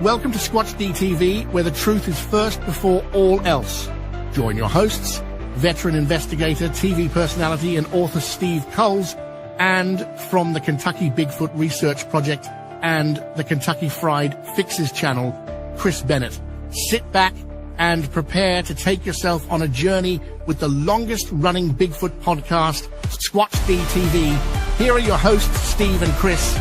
Welcome to Squatch-D TV, where the truth is first before all else. Join your hosts, veteran investigator, TV personality, and author Steve Kulls, and from the Kentucky Bigfoot Research Project and the Kentucky Fried Fixes channel, Chris Bennett. Sit back and prepare to take yourself on a journey with the longest-running Bigfoot podcast, Squatch-D TV. Here are your hosts, Steve and Chris.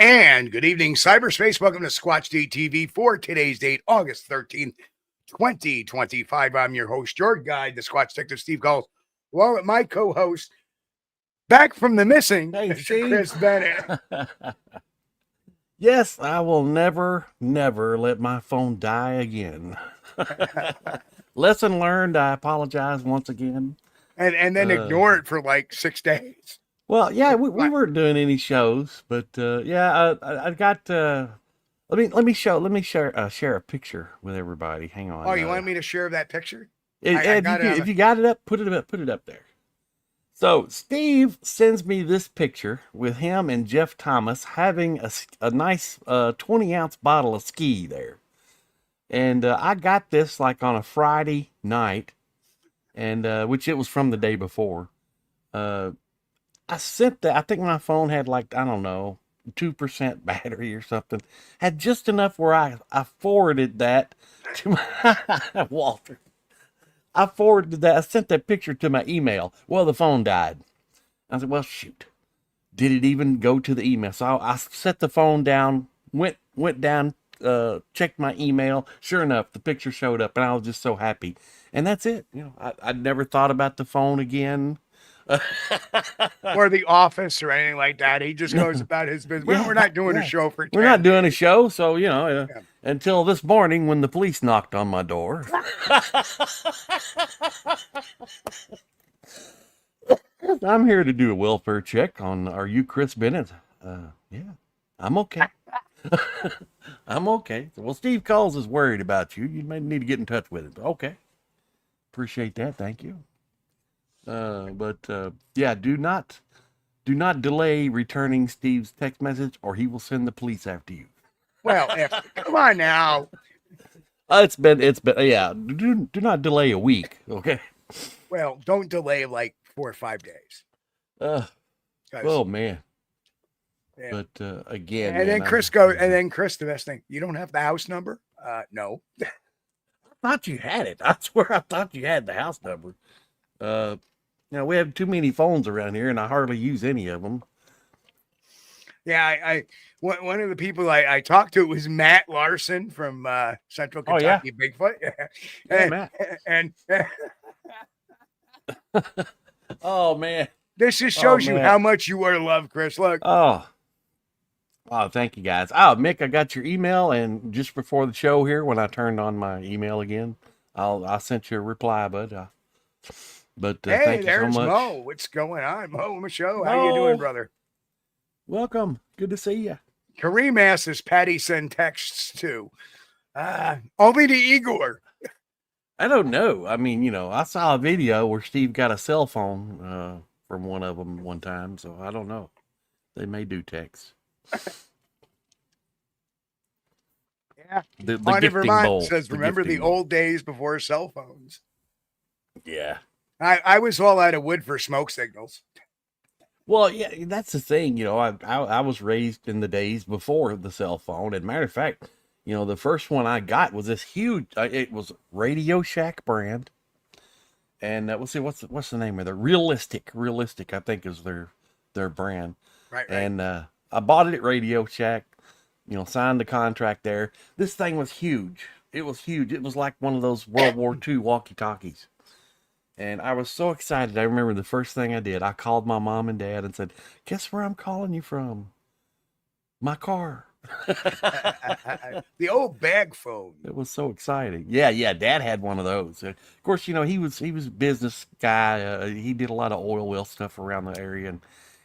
And good evening, cyberspace. Welcome to Squatch-D TV for today's date, August 13th, 2025. I'm your host, your guide, the Squatch Detective, Steve Kulls, along with my co-host, back from the missing, Chris Bennett. Yes, I will never let my phone die again. Lesson learned. I apologize once again. And then ignore it for like 6 days. Well, yeah, we weren't doing any shows, but I got. Let me share a picture with everybody. Hang on. Oh, you want me to share that picture? If you got it up, put it up there. So Steve sends me this picture with him and Jeff Thomas having a nice 20-ounce bottle of ski there, and I got this like on a Friday night, and which it was from the day before. I sent that. I think my phone had like, I don't know, 2% battery or something. Had just enough where I forwarded that to my Walter. I forwarded that. I sent that picture to my email. Well, the phone died. I said, well, shoot. Did it even go to the email? So I set the phone down, went down, checked my email. Sure enough, the picture showed up, and I was just so happy. And that's it. You know, I'd never thought about the phone again. Or the office or anything like that. He just goes about his business. We're not doing a show for 10 We're not doing a show, so until this morning when the police knocked on my door. I'm here to do a welfare check on, are you Chris Bennett? Yeah, I'm okay. I'm okay. Well, Steve Kulls is worried about you. You may need to get in touch with him. Okay. Appreciate that. Thank you. Yeah, do not delay returning Steve's text message, or he will send the police after you. Well, come on now. It's been yeah. Do not delay a week, okay? Well, don't delay like 4 or 5 days. Oh man. Yeah. But again, and then Chris goes, and then Chris, the best thing, you don't have the house number? No. I thought you had it. I swear, I thought you had the house number. We have too many phones around here, and I hardly use any of them. Yeah, one of the people I talked to was Matt Larson from Central Kentucky Bigfoot. Matt. And oh man, this just shows you how much you are loved, Chris. Look. Oh, thank you guys. Oh, Mick, I got your email, and just before the show here, when I turned on my email again, I sent you a reply, bud. But hey, thank you so there's much. Mo. What's going on, Mo Michaud? How you doing, brother? Welcome. Good to see you. Kareem asks, does Patty send texts too? Only to Igor. I don't know. I mean, I saw a video where Steve got a cell phone from one of them one time, so I don't know. They may do texts. Yeah. The Haunted Vermont bowl. says, remember the old days before cell phones. Yeah. I was all out of wood for smoke signals. Well, yeah, that's the thing. I was raised in the days before the cell phone. And matter of fact, the first one I got was this huge. It was Radio Shack brand, and let's see what's the name of it? Realistic, I think is their brand. Right. And I bought it at Radio Shack. Signed the contract there. This thing was huge. It was huge. It was like one of those World War II walkie-talkies. And I was so excited. I remember the first thing I did, I called my mom and dad and said, guess where I'm calling you from? My car. The old bag phone. It was so exciting. Yeah. Dad had one of those. Of course, he was a business guy. He did a lot of oil well stuff around the area, and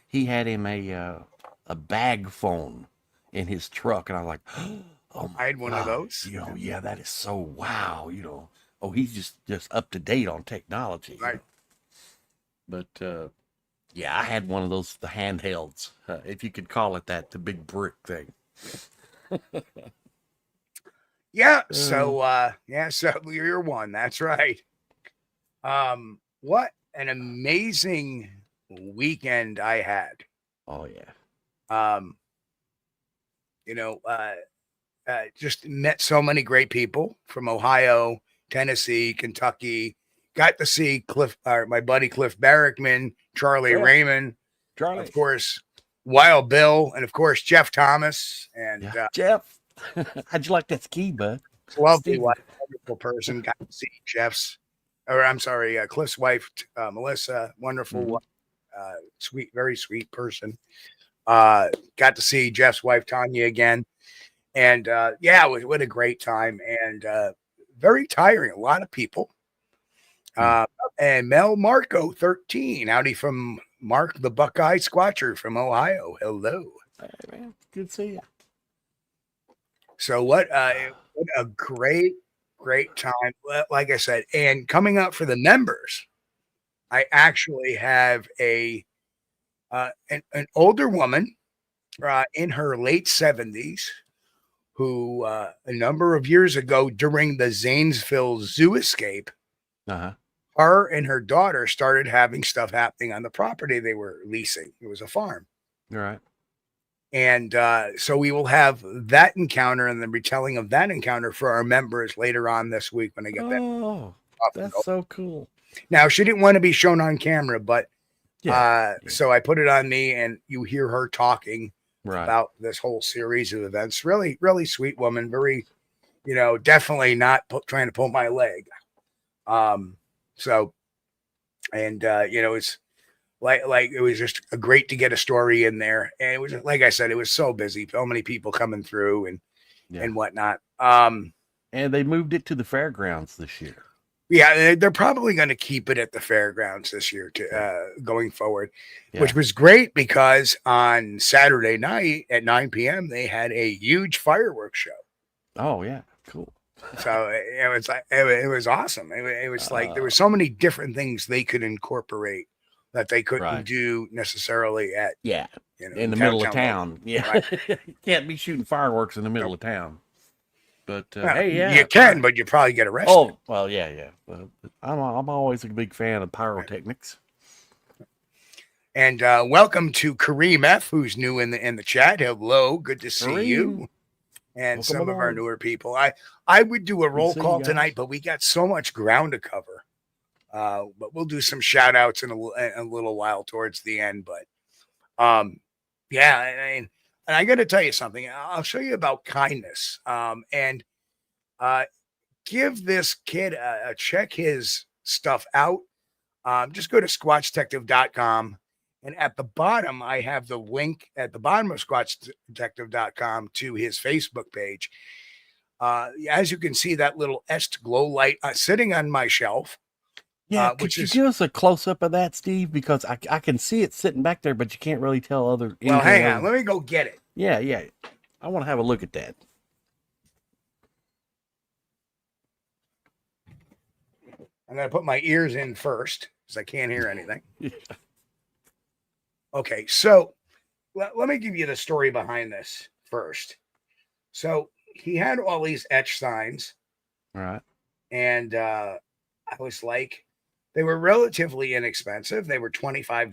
he had him a a bag phone in his truck, and I'm like, oh my I had one of God. those. You know, yeah, that is so wow. You know, oh, he's just up to date on technology. Right. But yeah, I had one of those, the handhelds, if you could call it that, the big brick thing. Yeah. So so you're one. That's right. What an amazing weekend I had. Oh yeah. You know, just met so many great people from Ohio, Tennessee, Kentucky. Got to see my buddy Cliff Barrickman, Charlie Raymond, Charlie, of course, Wild Bill, and of course Jeff Thomas. And Jeff, how'd you like that ski, bud? lovely, wonderful person. Got to see Cliff's wife, Melissa, wonderful, sweet, very sweet person. Got to see Jeff's wife, Tanya, again. And what a great time, and very tiring. A lot of people. And Mel Marco 13, howdy from Mark the Buckeye Squatcher from Ohio. Hello. Hey man, good to see you. So what a great time. Like I said, and coming up for the members, I actually have an older woman in her late 70s who a number of years ago during the Zanesville zoo escape, her and her daughter started having stuff happening on the property they were leasing. It was a farm. All right. And so we will have that encounter and the retelling of that encounter for our members later on this week when I get that. Oh, that's so cool. Now, she didn't want to be shown on camera, but so I put it on me, and you hear her talking about this whole series of events. Really, really sweet woman. Very, definitely not trying to pull my leg. It's like it was just great to get a story in there, and it was, like I said, it was so busy, so many people coming through and whatnot. And they moved it to the fairgrounds this year. Yeah, they're probably going to keep it at the fairgrounds this year going forward, which was great because on Saturday night at 9 p.m. they had a huge fireworks show. Oh yeah, cool. So it was awesome. It was like there were so many different things they could incorporate that they couldn't do necessarily at in the middle of town. Yeah, right. You can't be shooting fireworks in the middle of town. But you can, but you probably get arrested. Oh well, yeah. I'm always a big fan of pyrotechnics. And welcome to Kareem F, who's new in the chat. Hello, good to see you. And welcome some of our newer people. I would do a roll call tonight, but we got so much ground to cover. But we'll do some shout outs in a little while towards the end. But and I got to tell you something. I'll show you about kindness. And give this kid a check his stuff out. Just go to squatchdetective.com. And at the bottom, I have the link at the bottom of squatchdetective.com to his Facebook page. As you can see, that little est glow light sitting on my shelf. Yeah, could you give us a close-up of that, Steve? Because I can see it sitting back there, but you can't really tell other... Well, hang on. Let me go get it. Yeah. I want to have a look at that. I'm going to put my ears in first, because I can't hear anything. Okay, so let me give you the story behind this first. So he had all these etch signs. All right. And I was like... They were relatively inexpensive. They were $25.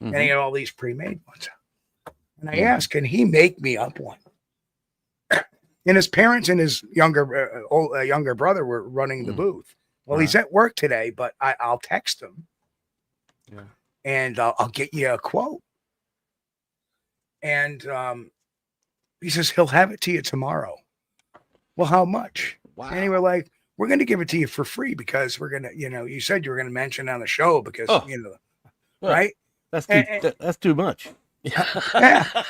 And he had all these pre-made ones. And I asked, can he make me up one? And his parents and his younger brother were running the booth. Well, he's at work today, but I'll text him. Yeah. And I'll get you a quote. And he says, he'll have it to you tomorrow. Well, how much? Wow. And they were like, we're going to give it to you for free because we're going to, you said you were going to mention on the show because, right? That's too much. Yeah.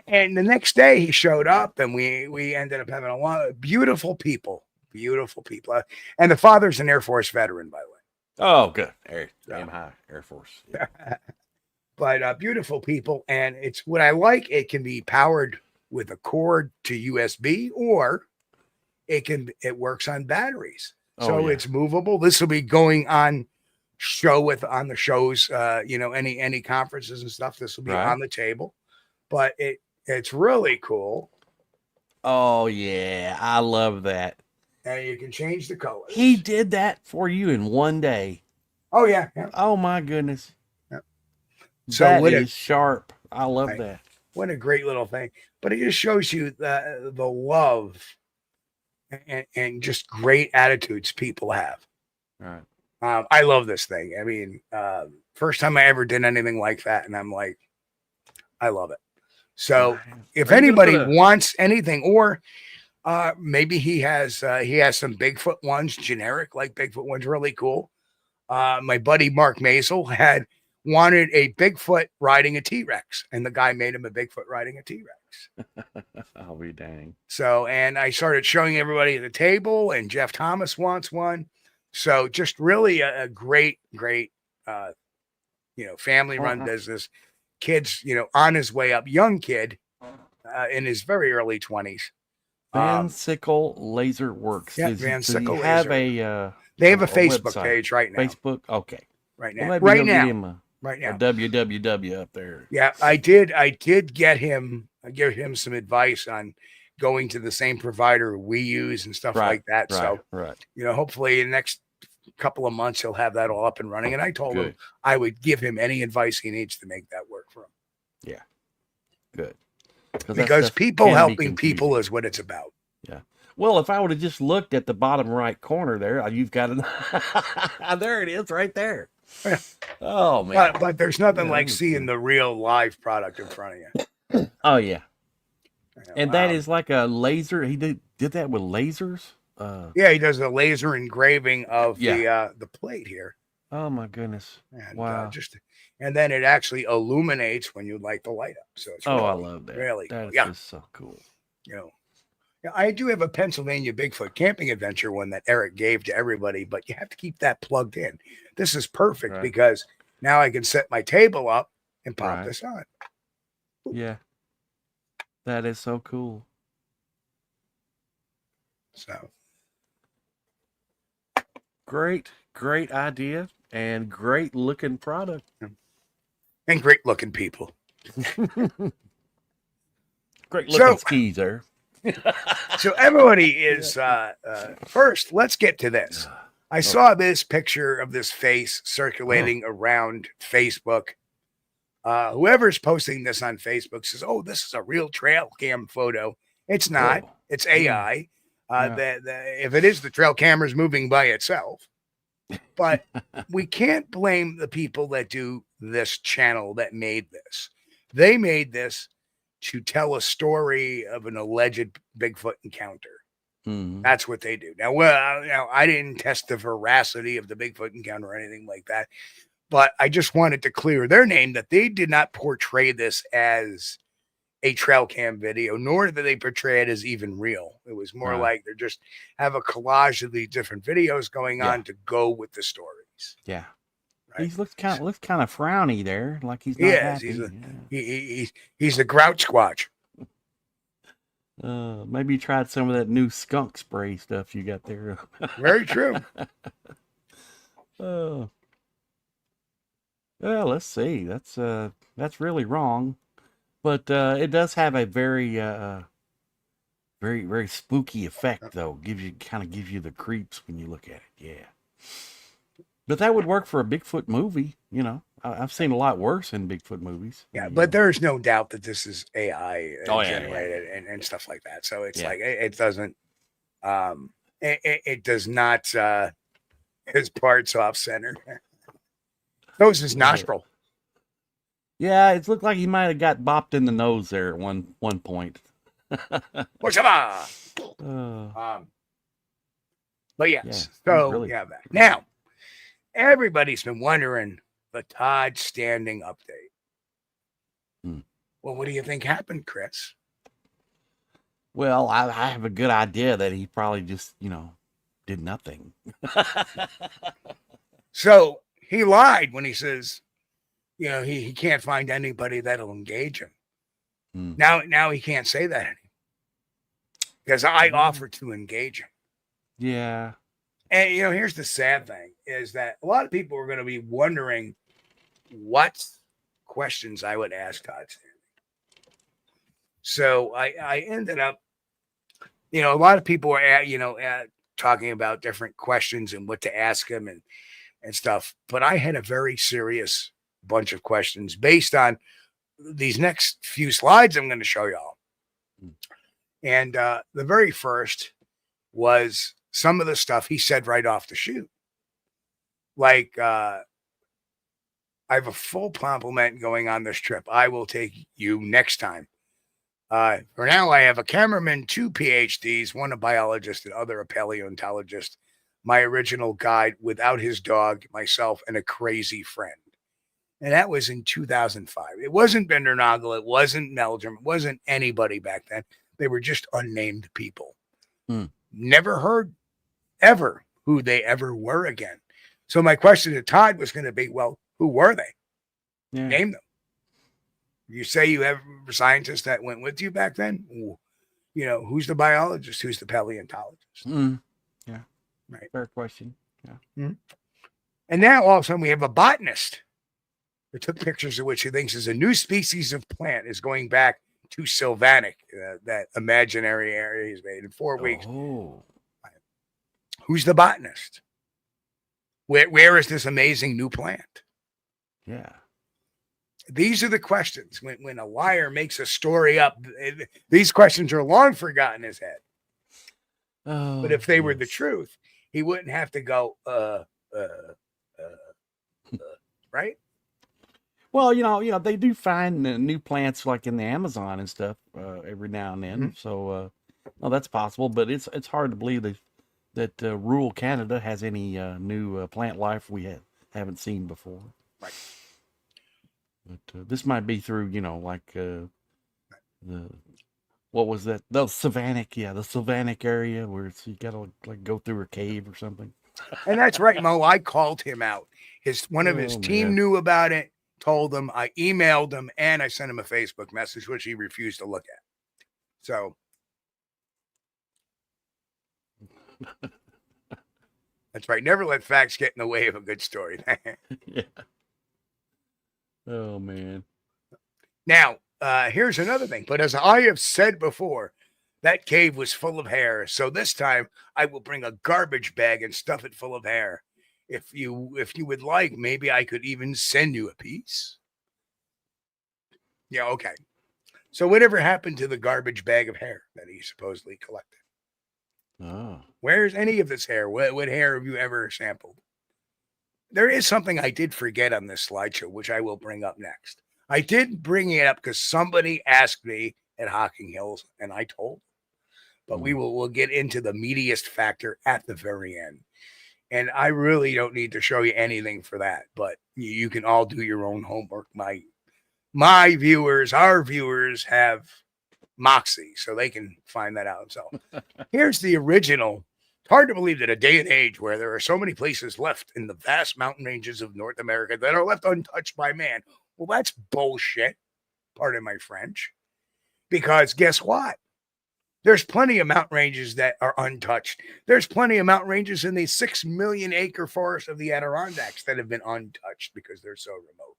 And the next day he showed up and we ended up having a lot of beautiful people. And the father's an Air Force veteran, by the way. Oh, good. Air Force. Yeah. But beautiful people, and it's what I like. It can be powered with a cord to USB, or it works on batteries. So it's movable. This will be going on on the shows, any conferences and stuff. This will be on the table, but it's really cool. Oh yeah, I love that. And you can change the colors. He did that for you in one day. Oh yeah. Oh my goodness. Yeah. So that is sharp. I love that. What a great little thing. But it just shows you the love and just great attitudes people have. Right. I love this thing. I mean, first time I ever did anything like that, and I'm like, I love it. So if anybody wants anything, or maybe he has some Bigfoot ones, generic, like Bigfoot ones, really cool. My buddy Mark Maisel had wanted a Bigfoot riding a T-Rex, and the guy made him a Bigfoot riding a T-Rex. I'll be dang. So, and I started showing everybody at the table, and Jeff Thomas wants one. So just really a great, family run business. Kids, on his way up, young kid in his very early 20s. Van Sickle Laser Works. Yeah, Van Sickle Laser. They have a Facebook page right now. Facebook? Okay. Right now. Well, right now. Right now. A www up there. Yeah, I did give him some advice on going to the same provider we use and stuff like that. So, hopefully in the next couple of months he'll have that all up and running. And I told him I would give him any advice he needs to make that work for him. Yeah. Good. Because people helping people is what it's about. Yeah. Well, if I would have just looked at the bottom right corner there, you've got it. There it is right there. Yeah. Oh, man. But there's nothing like seeing the real live product in front of you. Oh, yeah. And that is like a laser. He did that with lasers? Yeah, he does a laser engraving of the plate here. Oh, my goodness. And, wow. And then it actually illuminates when you light the light up. So it's I love that. Really that cool. is so cool. I do have a Pennsylvania Bigfoot camping adventure one that Eric gave to everybody, but you have to keep that plugged in. This is perfect because now I can set my table up and pop this on. Yeah. That is so cool. So great idea and great looking product. And great looking people. Great looking skis there. So everybody is first, let's get to this. I saw this picture of this face circulating around Facebook. Whoever's posting this on Facebook says, "Oh, this is a real trail cam photo." It's not. It's AI. If it is, the trail camera is moving by itself. But we can't blame the people that do this channel that made this. They made this to tell a story of an alleged Bigfoot encounter. Mm-hmm. That's what they do. Now, I didn't test the veracity of the Bigfoot encounter or anything like that, but I just wanted to clear their name that they did not portray this as a trail cam video, nor did they portray it as even real. It was more like they just have a collage of these different videos going on to go with the stories. Yeah. He looks kind of frowny there, like he's not happy. He's a grouch squatch. Maybe you tried some of that new skunk spray stuff you got there. Very true. Well, let's see. That's really wrong, but it does have a very, very spooky effect, though. Gives you the creeps when you look at it. Yeah. But that would work for a Bigfoot movie, I've seen a lot worse in Bigfoot movies. Yeah, but there's no doubt that this is AI generated and stuff like that. So it's like it doesn't, it does not his parts off center. Those his nostril. Yeah, it looked like he might have got bopped in the nose there at one point. But yes, so really that. Now, everybody's been wondering the Todd Standing update. Well, what do you think happened, Chris? Well, I have a good idea that he probably just, did nothing. So he lied when he says You know, he can't find anybody that'll engage him. Mm. Now he can't say that anymore because I offered to engage him. Yeah. And, you know, here's the sad thing is that a lot of people are going to be wondering what questions I would ask Todd Standing. So I ended up, you know, a lot of people were talking about different questions and what to ask him and stuff. But I had a very serious bunch of questions based on these next few slides I'm going to show y'all. And the very first was some of the stuff he said right off the shoot. Like, I have a full complement going on this trip. I will take you next time. For now, I have a cameraman, 2 PhDs, one a biologist, and other a paleontologist, my original guide without his dog, myself, and a crazy friend. And that was in 2005. It wasn't Bindernagel. It wasn't Meldrum. It wasn't anybody back then. They were just unnamed people. Never heard ever who they ever were again. So my question to Todd was going to be, well, who were they? Yeah. Name them. You say you have scientists that went with you back then? You know, who's the biologist? Who's the paleontologist? Yeah. Right. Fair question. Yeah. And now all of a sudden we have a botanist who took pictures of which he thinks is a new species of plant is going back to Sylvanic, that imaginary area he's made in 4 weeks. Oh. Who's the botanist? Where is this amazing new plant? Yeah. These are the questions. When a liar makes a story up, these questions are long forgotten in his head. Oh, but if they were the truth, he wouldn't have to go, right? Well, you know, they do find new plants like in the Amazon and stuff every now and then. So, well, that's possible, but it's hard to believe that rural Canada has any new plant life we haven't seen before. Right. But this might be through, you know, like the what was that? The Sylvanic area where you gotta like go through a cave or something. And that's right, Mo. I called him out. One of his team knew about it. Told him, I emailed him, and I sent him a Facebook message, which he refused to look at. So that's right. Never let facts get in the way of a good story. Yeah. Oh, man. Now, here's another thing. But as I have said before, that cave was full of hair. So this time I will bring a garbage bag and stuff it full of hair. If you would like, maybe I could even send you a piece. Yeah, okay. So whatever happened to the garbage bag of hair that he supposedly collected? Oh. Where's any of this hair? What hair have you ever sampled? There is something I did forget on this slideshow, which I will bring up next. I did bring it up because somebody asked me at Hocking Hills, and I told them. But we'll get into the meatiest factor at the very end. And I really don't need to show you anything for that, but you can all do your own homework. My viewers, our viewers have moxie, so they can find that out themselves. Here's the original. It's hard to believe that a day and age where there are so many places left in the vast mountain ranges of North America that are left untouched by man. Well, that's bullshit. Pardon my French. Because guess what? There's plenty of mountain ranges that are untouched. There's plenty of mountain ranges in the 6 million acre forest of the Adirondacks that have been untouched because they're so remote.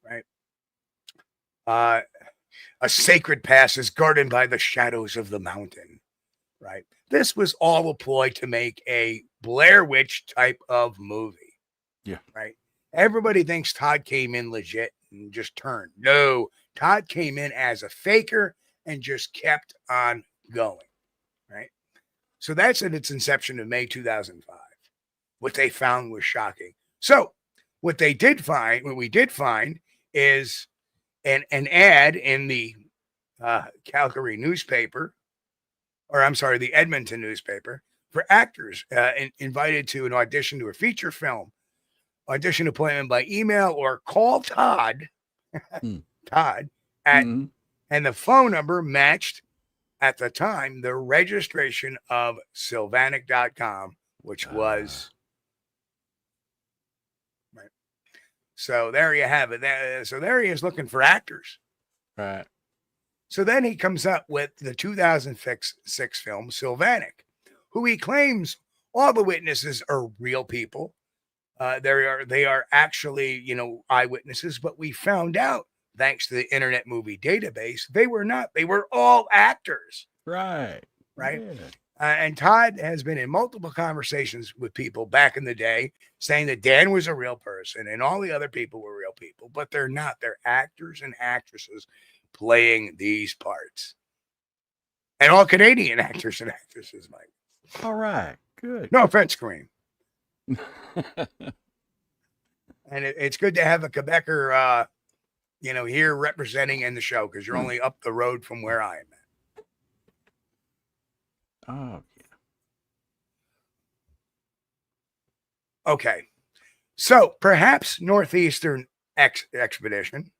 Right? A sacred pass is guarded by the shadows of the mountain. Right? This was all a ploy to make a Blair Witch type of movie. Yeah. Right? Everybody thinks Todd came in legit and just turned. No, Todd came in as a faker and just kept on going, right? So that's at its inception in May 2005. What they found was shocking. So what we did find is an ad in the Calgary newspaper, or I'm sorry, the Edmonton newspaper, for actors invited to an audition to a feature film. Audition appointment by email or call Todd, Todd at and the phone number matched at the time the registration of Sylvanic.com, which was right. So there you have it. So there he is looking for actors. Right. So then he comes up with the 2006 film Sylvanic, who he claims all the witnesses are real people. They are actually, eyewitnesses, but we found out, thanks to the Internet Movie Database, they were not. They were all actors. Right. Right. Yeah. And Todd has been in multiple conversations with people back in the day saying that Dan was a real person and all the other people were real people, but they're not. They're actors and actresses playing these parts. And all Canadian actors and actresses, Mike. All right. Good. No offense, Kareem. And it's good to have a Quebecer, here representing in the show, because you're only up the road from where I am at. Oh, yeah. Okay. So perhaps Northeastern Expedition.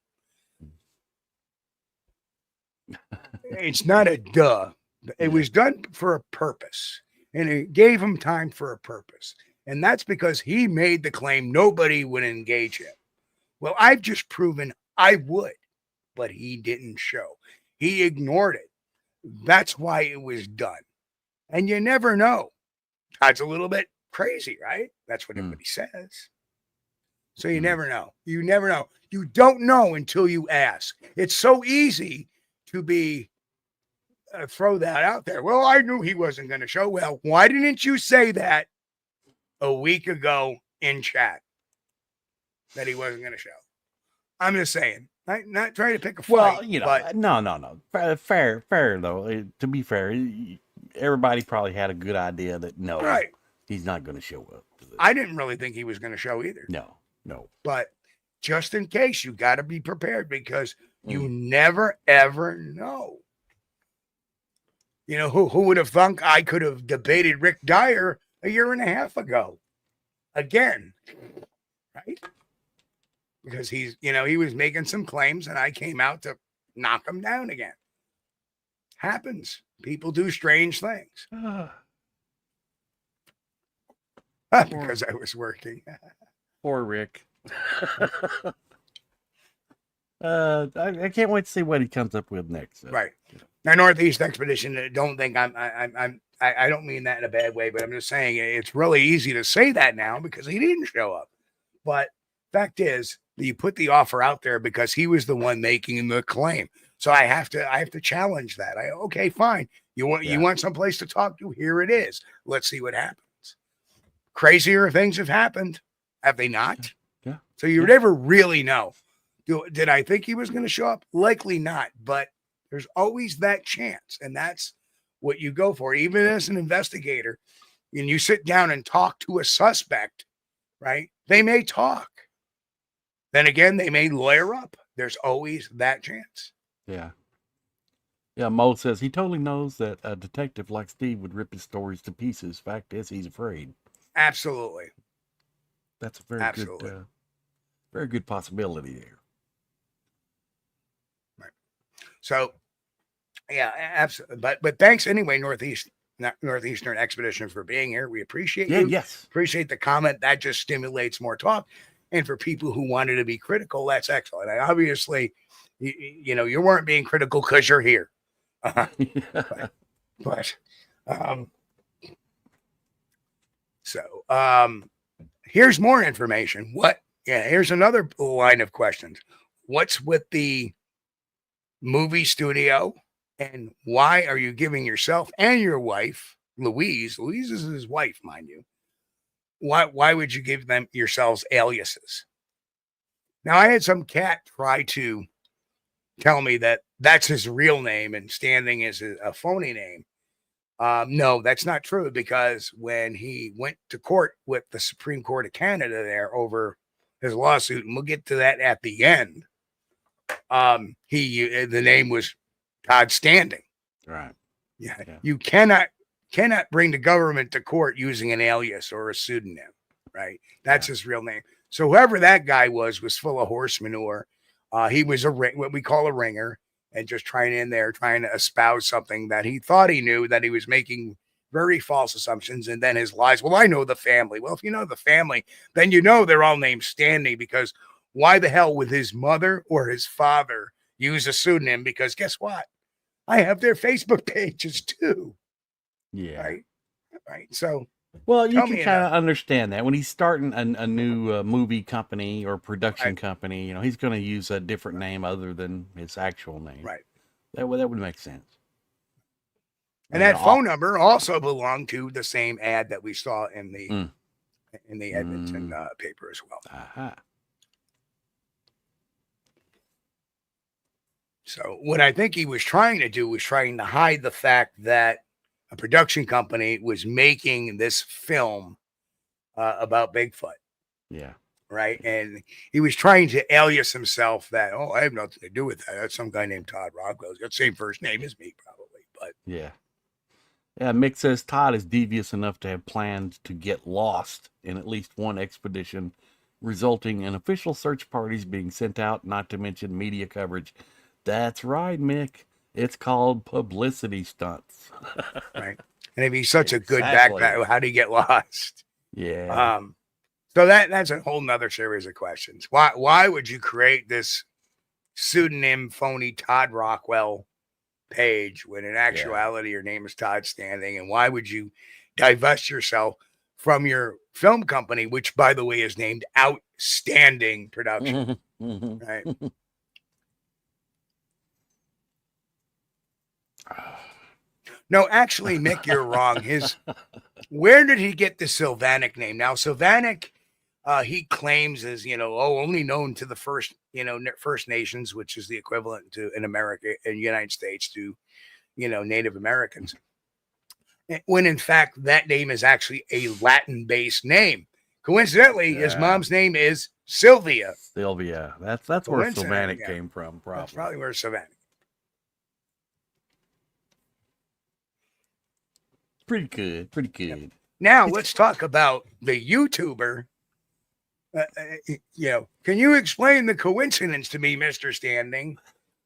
It's not a duh. It was done for a purpose, and it gave him time for a purpose. And that's because he made the claim nobody would engage him. Well, I've just proven I would, but he didn't show. He ignored it. That's why it was done. And you never know. Todd's a little bit crazy, right? That's what everybody says. So you never know. You never know. You don't know until you ask. It's so easy to be throw that out there. Well, I knew he wasn't going to show. Well, why didn't you say that a week ago in chat that he wasn't going to show? I'm just saying. Not trying to pick a fight. Well, but no. Fair though. To be fair, everybody probably had a good idea that right. He's not going to show up. I didn't really think he was going to show either. No. But just in case, you got to be prepared, because you never, ever know. Who would have thunk I could have debated Rick Dyer a year and a half ago? Again, right? Because he was making some claims and I came out to knock him down again. Happens. People do strange things. Because I was working. Poor Rick. I can't wait to see what he comes up with next. So. Right. Now, Northeast Expedition, don't think I don't mean that in a bad way, but I'm just saying it's really easy to say that now because he didn't show up. But fact is, you put the offer out there because he was the one making the claim. So I have to challenge that. Okay, fine. You want someplace to talk to? Here it is. Let's see what happens. Crazier things have happened, have they not? Yeah. So you never really know. Did I think he was going to show up? Likely not, but there's always that chance, and that's what you go for. Even as an investigator, and you sit down and talk to a suspect, right? They may talk. Then again, they may lawyer up. There's always that chance. Yeah. Yeah, Mo says he totally knows that a detective like Steve would rip his stories to pieces. Fact is, he's afraid. Absolutely. That's a very good possibility there. Right. So, yeah, absolutely. But thanks anyway, Northeastern Expedition, for being here. We appreciate you. Yes. Appreciate the comment. That just stimulates more talk. And for people who wanted to be critical, that's excellent. And obviously, you weren't being critical because you're here. Here's more information. Here's another line of questions. What's with the movie studio, and why are you giving yourself and your wife, Louise is his wife, mind you, why would you give them yourselves aliases? Now, I had some cat try to tell me that that's his real name and Standing is a phony name. No, that's not true, because when he went to court with the Supreme Court of Canada there over his lawsuit, and we'll get to that at the end, the name was Todd Standing. Right. Yeah. You cannot bring the government to court using an alias or a pseudonym, right? That's his real name. So whoever that guy was full of horse manure. He was what we call a ringer, and just trying to espouse something that he thought he knew, that he was making very false assumptions, and then his lies. Well, I know the family. Well, if you know the family, then you know they're all named Standing, because why the hell would his mother or his father use a pseudonym? Because guess what? I have their Facebook pages too. Yeah. Right. So, well, you can kind of understand that when he's starting a new movie company or production company, you know, he's going to use a different name other than his actual name. Right. That would make sense. And that phone number also belonged to the same ad that we saw in the Edmonton paper as well. Uh-huh. So what I think he was trying to do was trying to hide the fact that a production company was making this film about Bigfoot. Yeah. Right. And he was trying to alias himself that, I have nothing to do with that. That's some guy named Todd Rockwell. He's got the same first name as me, probably. But yeah. Yeah, Mick says Todd is devious enough to have planned to get lost in at least one expedition, resulting in official search parties being sent out, not to mention media coverage. That's right, Mick. It's called publicity stunts. Right. And if he's such a good backpack, how did he get lost? Yeah. So that's a whole nother series of questions. Why would you create this pseudonym phony Todd Rockwell page when in actuality your name is Todd Standing? And why would you divest yourself from your film company, which by the way is named Outstanding Production? Right. No, actually, Mick, you're wrong. Where did he get the Sylvanic name? Now, Sylvanic, he claims is, only known to the First Nations, which is the equivalent to in America and United States to, Native Americans. When in fact, that name is actually a Latin-based name. Coincidentally, his mom's name is Sylvia. Sylvia. That's where Sylvanic came from, probably. That's probably where Sylvanic. Pretty good. Yep. Now let's talk about the YouTuber. Can you explain the coincidence to me, Mr. Standing,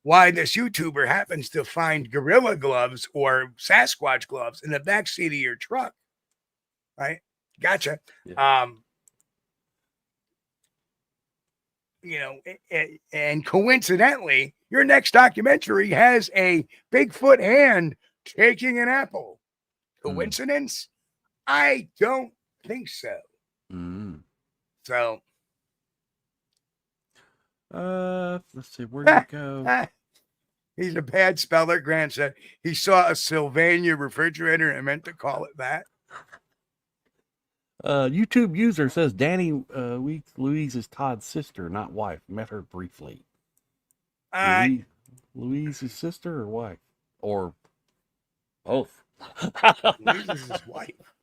why this YouTuber happens to find gorilla gloves or Sasquatch gloves in the backseat of your truck? Right? Gotcha. Yeah. And coincidentally, your next documentary has a Bigfoot hand taking an apple. Coincidence? I don't think so. So, let's see, where did it go? He's a bad speller. Grant said he saw a Sylvania refrigerator and meant to call it that. YouTube user says Danny Louise is Todd's sister, not wife. Met her briefly. Louise's sister or wife? Or both? Louise is his wife.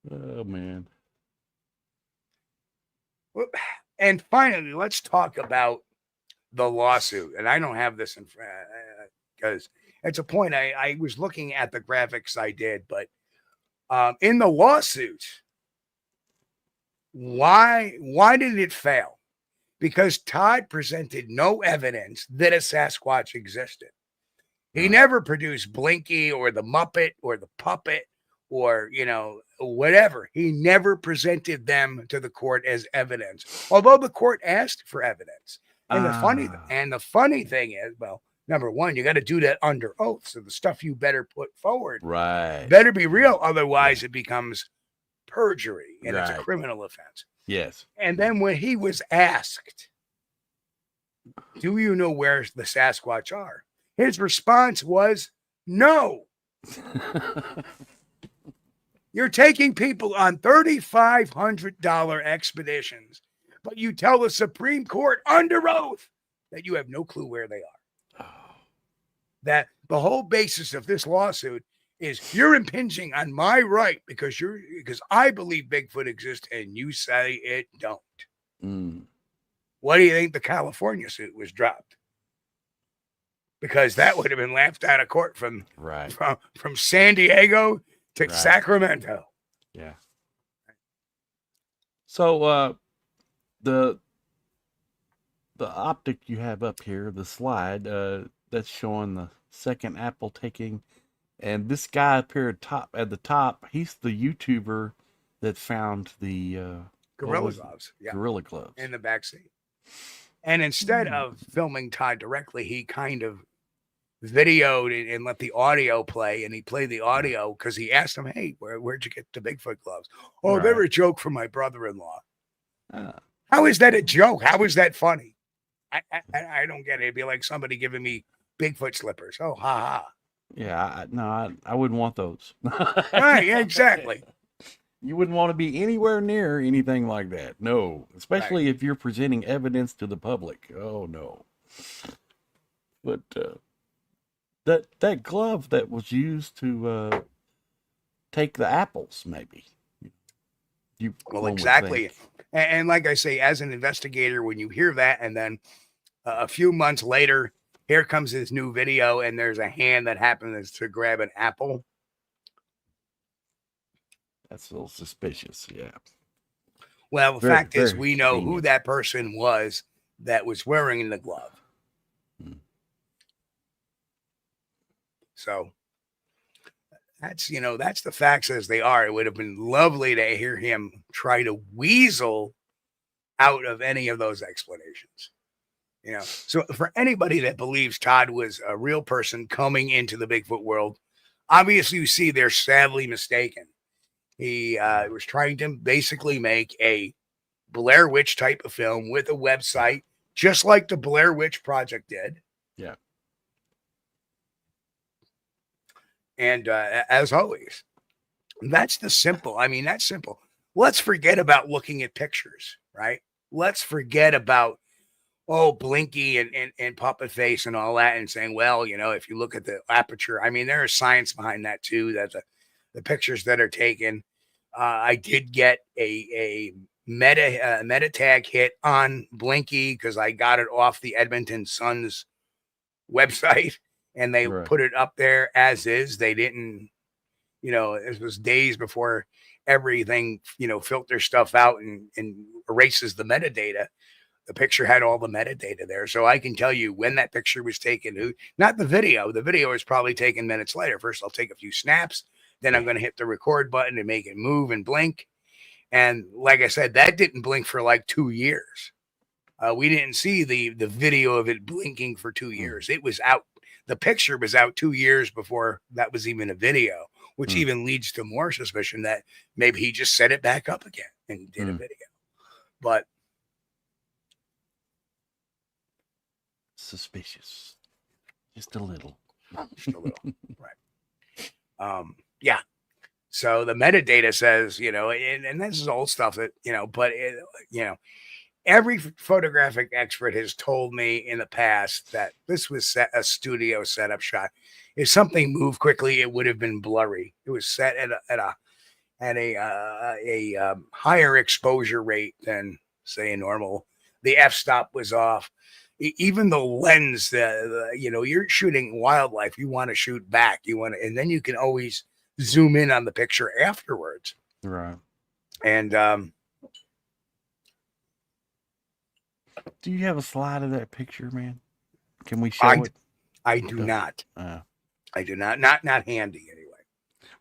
Oh, man. And finally, let's talk about the lawsuit. And I don't have this in front because it's a point I was looking at the graphics I did, but in the lawsuit, why did it fail? Because Todd presented no evidence that a Sasquatch existed. He never produced Blinky or the Muppet or the puppet or, whatever. He never presented them to the court as evidence, although the court asked for evidence. And the funny thing is, well, number one, you got to do that under oath. So the stuff you better put forward better be real. Otherwise, it becomes perjury and it's a criminal offense. Yes. And then when he was asked, do you know where the Sasquatch are? His response was, no. You're taking people on $3,500 expeditions, but you tell the Supreme Court under oath that you have no clue where they are. That the whole basis of this lawsuit is you're impinging on my right because I believe Bigfoot exists and you say it don't. What do you think the California suit was dropped? Because that would have been laughed out of court from San Diego to Sacramento. Yeah. So the optic you have up here, the slide, that's showing the second apple taking, and this guy up here at the top, he's the YouTuber that found the Gorilla Gloves. Yeah. Gorilla Gloves. In the backseat. And instead of filming Todd directly, he kind of videoed and let the audio play, and he played the audio because he asked him, "Hey, where'd you get the Bigfoot gloves?" "Oh, they were a joke from my brother-in-law." How is that a joke? How is that funny? I don't get it. It'd be like somebody giving me Bigfoot slippers. Oh, ha ha. Yeah, I wouldn't want those. Right, exactly. You wouldn't want to be anywhere near anything like that. No, especially if you're presenting evidence to the public. Oh no. But that glove that was used to take the apples, maybe. Well, exactly. And like I say, as an investigator, when you hear that, and then a few months later, here comes this new video, and there's a hand that happens to grab an apple. That's a little suspicious, yeah. Well, the fact is, we know who that person was that was wearing the glove. So that's the facts as they are. It would have been lovely to hear him try to weasel out of any of those explanations. So for anybody that believes Todd was a real person coming into the Bigfoot world, obviously you see they're sadly mistaken. He was trying to basically make a Blair Witch type of film with a website, just like the Blair Witch Project did. Yeah. And as always, that's simple. Let's forget about looking at pictures, right? Let's forget about, Blinky and puppet face and all that, and saying, well, if you look at the aperture, there is science behind that too, that the pictures that are taken. I did get a meta tag hit on Blinky because I got it off the Edmonton Sun's website, and they put it up there as is. They didn't, it was days before everything, filters stuff out and erases the metadata. The picture had all the metadata there. So I can tell you when that picture was taken, not the video. The video was probably taken minutes later. First, I'll take a few snaps. Then I'm going to hit the record button and make it move and blink. And like I said, that didn't blink for like 2 years. We didn't see the video of it blinking for 2 years. It was out. The picture was out 2 years before that was even a video, which even leads to more suspicion that maybe he just set it back up again and did a video. But suspicious. Just a little. Just a little. Right. Yeah. So the metadata says, and this is old stuff that, but every photographic expert has told me in the past that this was a studio setup shot. If something moved quickly, it would have been blurry. It was set at a higher exposure rate than say a normal. The f-stop was off. Even the lens, you're shooting wildlife. You want to shoot back. And then you can always zoom in on the picture afterwards. Right. And do you have a slide of that picture, man? Can we show it? I do not. I do not. Not handy anyway.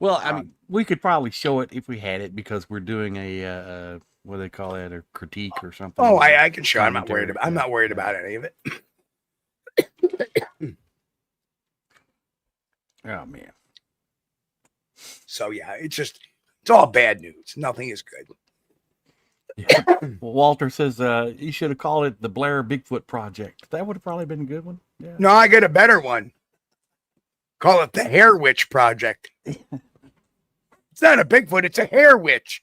Well, I mean, we could probably show it if we had it because we're doing a what do they call that, a critique or something. Oh, I can show. I'm not worried about any of it. Oh man. So yeah, it's all bad news. Nothing is good. Yeah. Well, Walter says you should have called it the Blair Bigfoot Project. That would have probably been a good one. Yeah. No, I get a better one. Call it the Hair Witch Project. It's not a Bigfoot, it's a hair witch.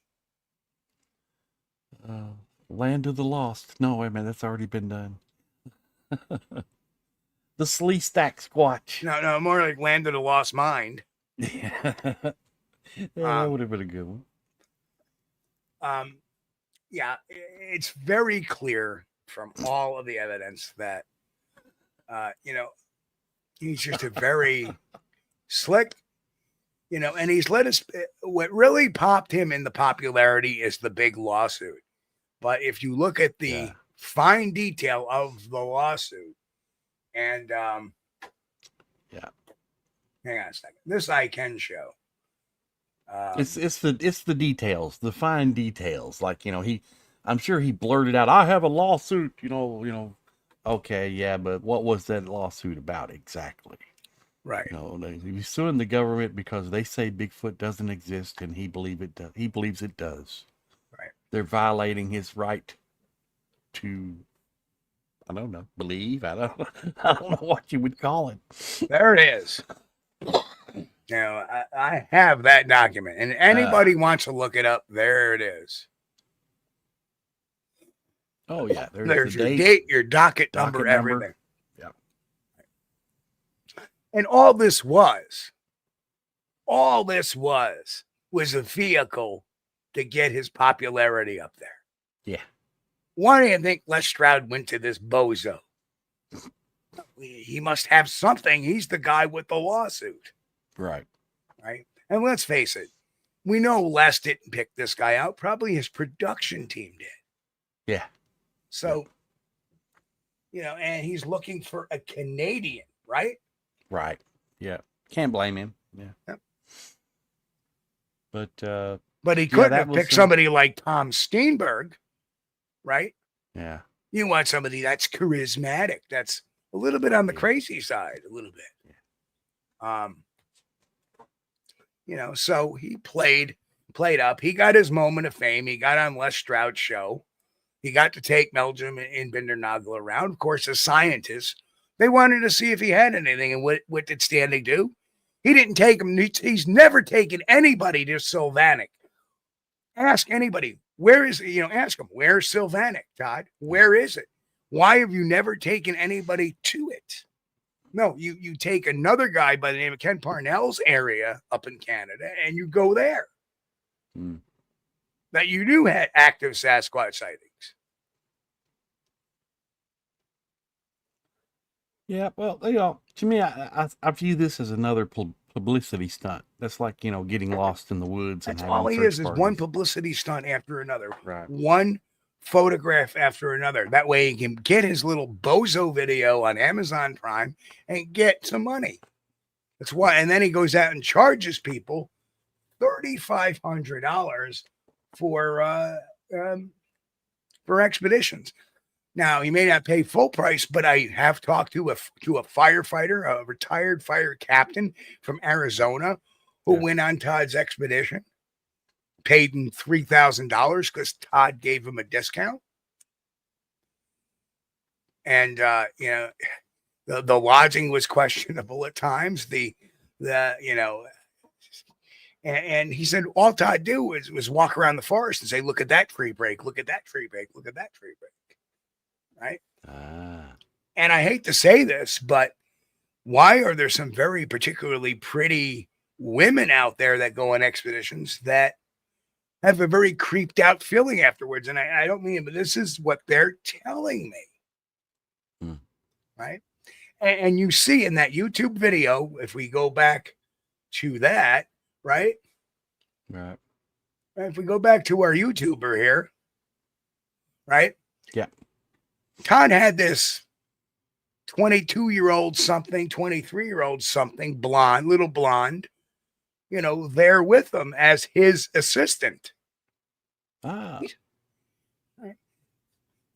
Land of the Lost. No, wait a minute, that's already been done. The Slee Stack Squatch. No, more like Land of the Lost Mind. Yeah, that would have been a good one. Yeah, it's very clear from all of the evidence that, he's just a very slick, and he's let us. What really popped him in the popularity is the big lawsuit. But if you look at the fine detail of the lawsuit, and hang on a second, this I can show. It's the details, the fine details. Like he I'm sure he blurted out, "I have a lawsuit." Okay, yeah, but what was that lawsuit about exactly? Right. He's suing the government because they say Bigfoot doesn't exist, and he believes it does. Right. They're violating his right to, I don't know, believe. I don't know what you would call it. There it is. Now, I have that document, and anybody wants to look it up, there it is. Oh, yeah. There's your date, your docket number, everything. Yeah. And all this was a vehicle to get his popularity up there. Yeah. Why do you think Les Stroud went to this bozo? He must have something. He's the guy with the lawsuit. Right. Right. And let's face it, we know Les didn't pick this guy out. Probably his production team did. Yeah. So, and he's looking for a Canadian, right? Right. Yeah. Can't blame him. Yeah. Yep. But he couldn't have picked somebody like Tom Steenberg, right? Yeah. You want somebody that's charismatic, that's a little bit on the crazy side, a little bit. Yeah. So he played up. He got his moment of fame. He got on Les Stroud's show. He got to take Meldrum and Bindernagel around. Of course, as scientists, they wanted to see if he had anything. And what did Standing do? He didn't take him. He's never taken anybody to Sylvanic. Ask anybody, where is, ask him, where's Sylvanic, Todd? Where is it? Why have you never taken anybody to it? No, you take another guy by the name of Ken Parnell's area up in Canada and you go there. That you do have active Sasquatch sightings. Yeah, well, to me, I view this as another publicity stunt. That's like, getting lost in the woods. That's and all he is one publicity stunt after another. Right. One photograph after another. That way he can get his little bozo video on Amazon Prime and get some money. That's why. And then he goes out and charges people $3,500 for expeditions. Now, he may not pay full price, but I have talked to a firefighter, a retired fire captain from Arizona who went on Todd's expedition, paid him $3,000 because Todd gave him a discount. And, the lodging was questionable at times. And he said, all Todd do was walk around the forest and say, look at that tree break, look at that tree break, look at that tree break. Right. And I hate to say this, but why are there some very particularly pretty women out there that go on expeditions that have a very creeped out feeling afterwards? And I don't mean it, but this is what they're telling me. Right. And you see in that YouTube video, if we go back to that, right? Right. If we go back to our YouTuber here, right? Yeah. Todd had this 22-year-old something, 23-year-old something, little blonde, there with him as his assistant.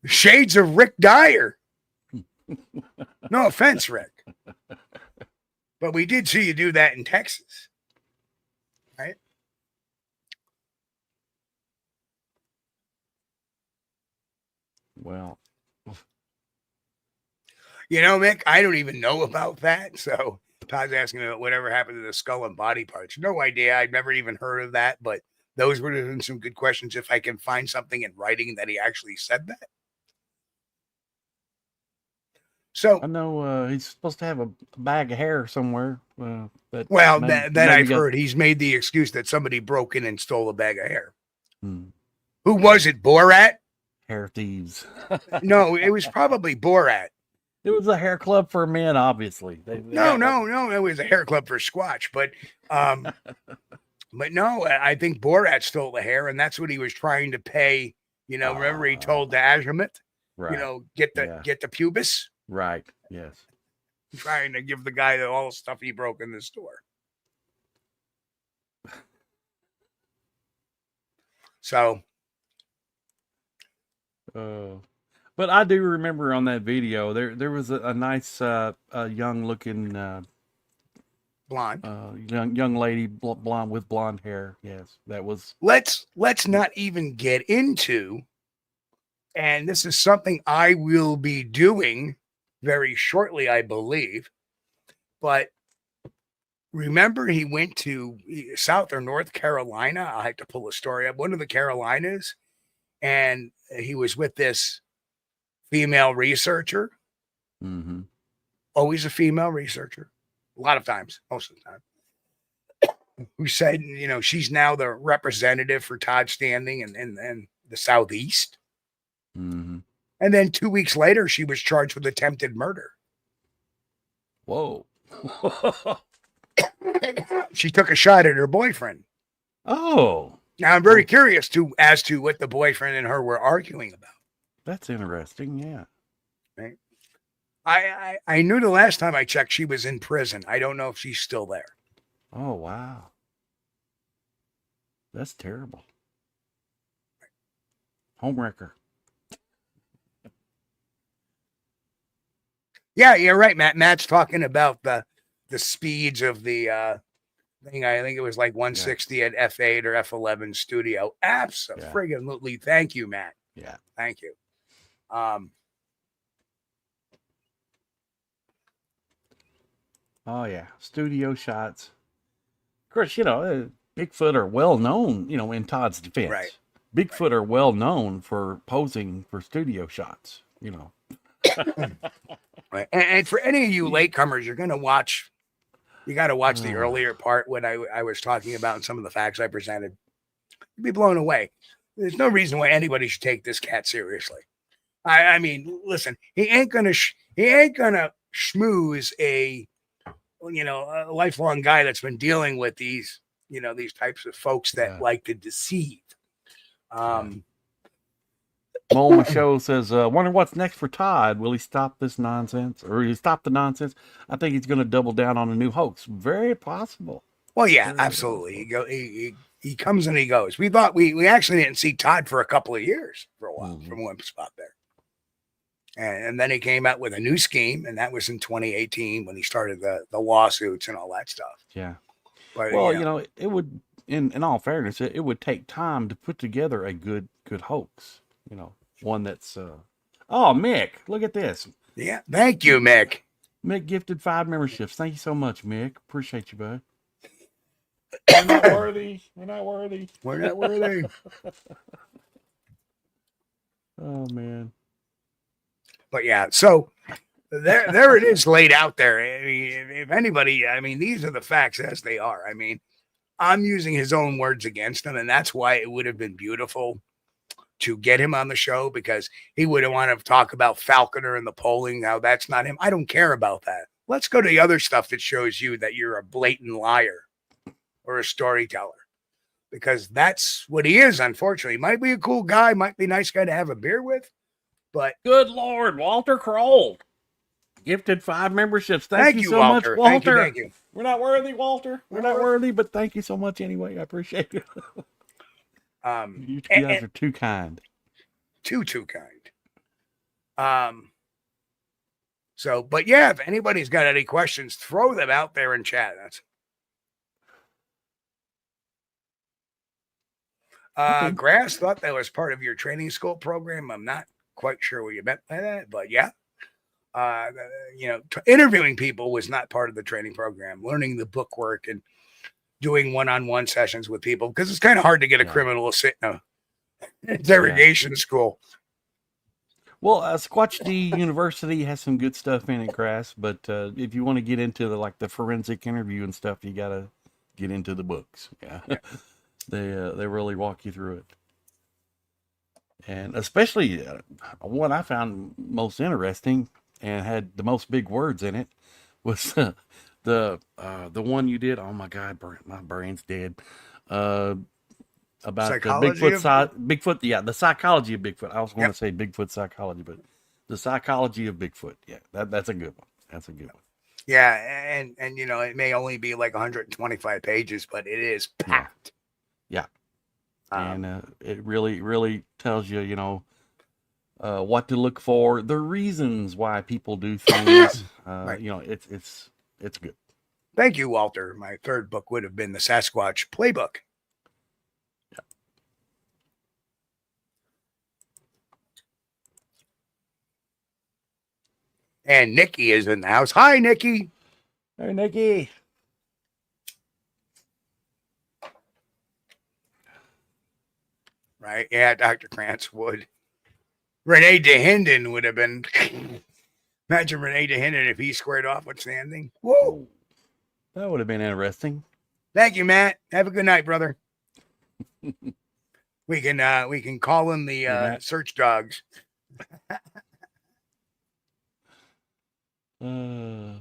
Shades of Rick Dyer. No offense, Rick. But we did see you do that in Texas. Right? Well, Mick, I don't even know about that. So Todd's asking about whatever happened to the skull and body parts. No idea. I'd never even heard of that, but those would have been some good questions if I can find something in writing that he actually said that. So I know he's supposed to have a bag of hair somewhere. Then I've heard he's made the excuse that somebody broke in and stole a bag of hair. Who was it? Borat? Hair thieves. No, it was probably Borat. It was a hair club for men, obviously. No. It was a hair club for Squatch, but no, I think Borat stole the hair, and that's what he was trying to pay. Remember he told the Azamat, right. Get the pubis. Right. Yes. Trying to give the guy all the stuff he broke in the store. So But I do remember on that video there was a nice young looking Blonde. young lady blonde with blonde hair. Yes, that was. Let's not even get into, and this is something I will be doing very shortly, I believe. But remember, he went to South or North Carolina. I have to pull a story up. One of the Carolinas, and he was with this female researcher. Mm-hmm. Always a female researcher. A lot of times, most of the time. Who said, she's now the representative for Todd Standing and the Southeast. Mm-hmm. And then 2 weeks later, she was charged with attempted murder. Whoa. She took a shot at her boyfriend. Oh. Now, I'm very curious as to what the boyfriend and her were arguing about. That's interesting, yeah. Right? I knew the last time I checked, she was in prison. I don't know if she's still there. Oh, wow. That's terrible. Homewrecker. Yeah, you're right, Matt. Matt's talking about the speeds of the thing. I think it was like 160 at F8 or F11 studio. Absolutely. Thank you, Matt. Yeah. Thank you. Oh, yeah. Studio shots. Of course, Bigfoot are well known, in Todd's defense. Right. Bigfoot are well known for posing for studio shots, Right. And for any of you latecomers, you got to watch the earlier part when I was talking about some of the facts I presented. You'd be blown away. There's no reason why anybody should take this cat seriously. I mean, listen, he ain't gonna schmooze a lifelong guy that's been dealing with these types of folks that like to deceive. Mulma Show says, wonder what's next for Todd. Will he stop this nonsense? Or will he stop the nonsense? I think he's going to double down on a new hoax. Very possible. Well, yeah, absolutely. He comes and he goes. We thought we actually didn't see Todd for a couple of years for a while from one spot there. And then he came out with a new scheme, and that was in 2018 when he started the lawsuits and all that stuff. Yeah. But, well, it would, in all fairness, it would take time to put together a good hoax. One that's Mick, look at this. Yeah, thank you, Mick. Mick gifted 5 memberships. Thank you so much, Mick. Appreciate you, bud. We're not worthy. We're not worthy. We're not worthy. Oh man. But yeah, so there it is laid out there. I mean, if anybody, these are the facts as they are. I mean, I'm using his own words against him, and that's why it would have been beautiful to get him on the show, because he would have wanted to talk about Falconer and the polling. Now that's not him. I don't care about that. Let's go to the other stuff that shows you that you're a blatant liar or a storyteller, because that's what he is. Unfortunately, might be a cool guy, might be a nice guy to have a beer with, but good Lord, Walter Kroll gifted 5 memberships. Thank you so Walter. much, Walter. Thank you. We're not worthy, Walter. We're not worthy, but thank you so much anyway. I appreciate it. You guys are too kind. Too kind. So, but yeah, if anybody's got any questions, throw them out there in chat. That's Grass thought that was part of your training school program. I'm not quite sure what you meant by that, but yeah. Interviewing people was not part of the training program. Learning the book work and doing one-on-one sessions with people, because it's kind of hard to get a criminal to sit in a interrogation school. Well, Squatch-D University has some good stuff in it, Grass, but if you want to get into the forensic interview and stuff, you got to get into the books. Yeah. They really walk you through it. And especially what I found most interesting and had the most big words in it was the one you did. Oh my God, my brain's dead. About Bigfoot. Yeah, the psychology of Bigfoot. I was going to say Bigfoot psychology, but the psychology of Bigfoot. Yeah, that's a good one. That's a good one. Yeah, and it may only be like 125 pages, but it is packed. Yeah. And it really tells you, what to look for, the reasons why people do things. Right. You know, it's good. Thank you, Walter. My third book would have been the Sasquatch Playbook. And Nikki is in the house. Hi, Nikki. Hey, Nikki. Right. Yeah, Dr. Krantz would. Renee DeHinden would have been. Imagine Renee DeHinden if he squared off with Standing. Whoa. That would have been interesting. Thank you, Matt. Have a good night, brother. We can call in the search dogs. YouTube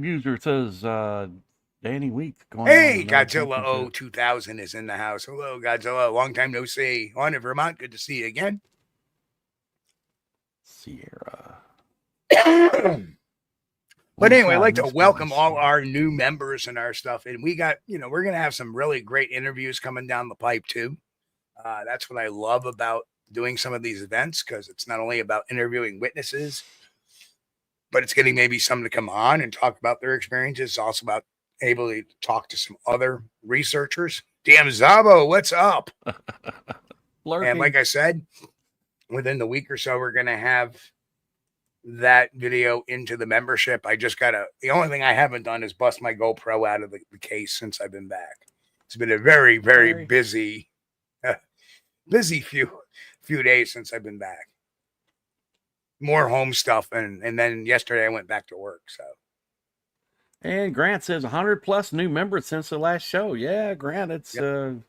user says Danny Weeks going Hey, on Godzilla 2000 is in the house. Hello, Godzilla. Long time no see. On in Vermont. Good to see you again. Sierra. But anyway, I'd like to welcome all our new members and our stuff. And we got, we're going to have some really great interviews coming down the pipe too. That's what I love about doing some of these events, because it's not only about interviewing witnesses, but it's getting maybe someone to come on and talk about their experiences. It's also about able to talk to some other researchers. Damn Zabo, what's up? And like I said, within the week or so, we're going to have that video into the membership. I just the only thing I haven't done is bust my GoPro out of the case since I've been back. It's been a very, very busy few days since I've been back. More home stuff. And then yesterday I went back to work. So. And Grant says 100+ new members since the last show. Yeah, Grant, it's been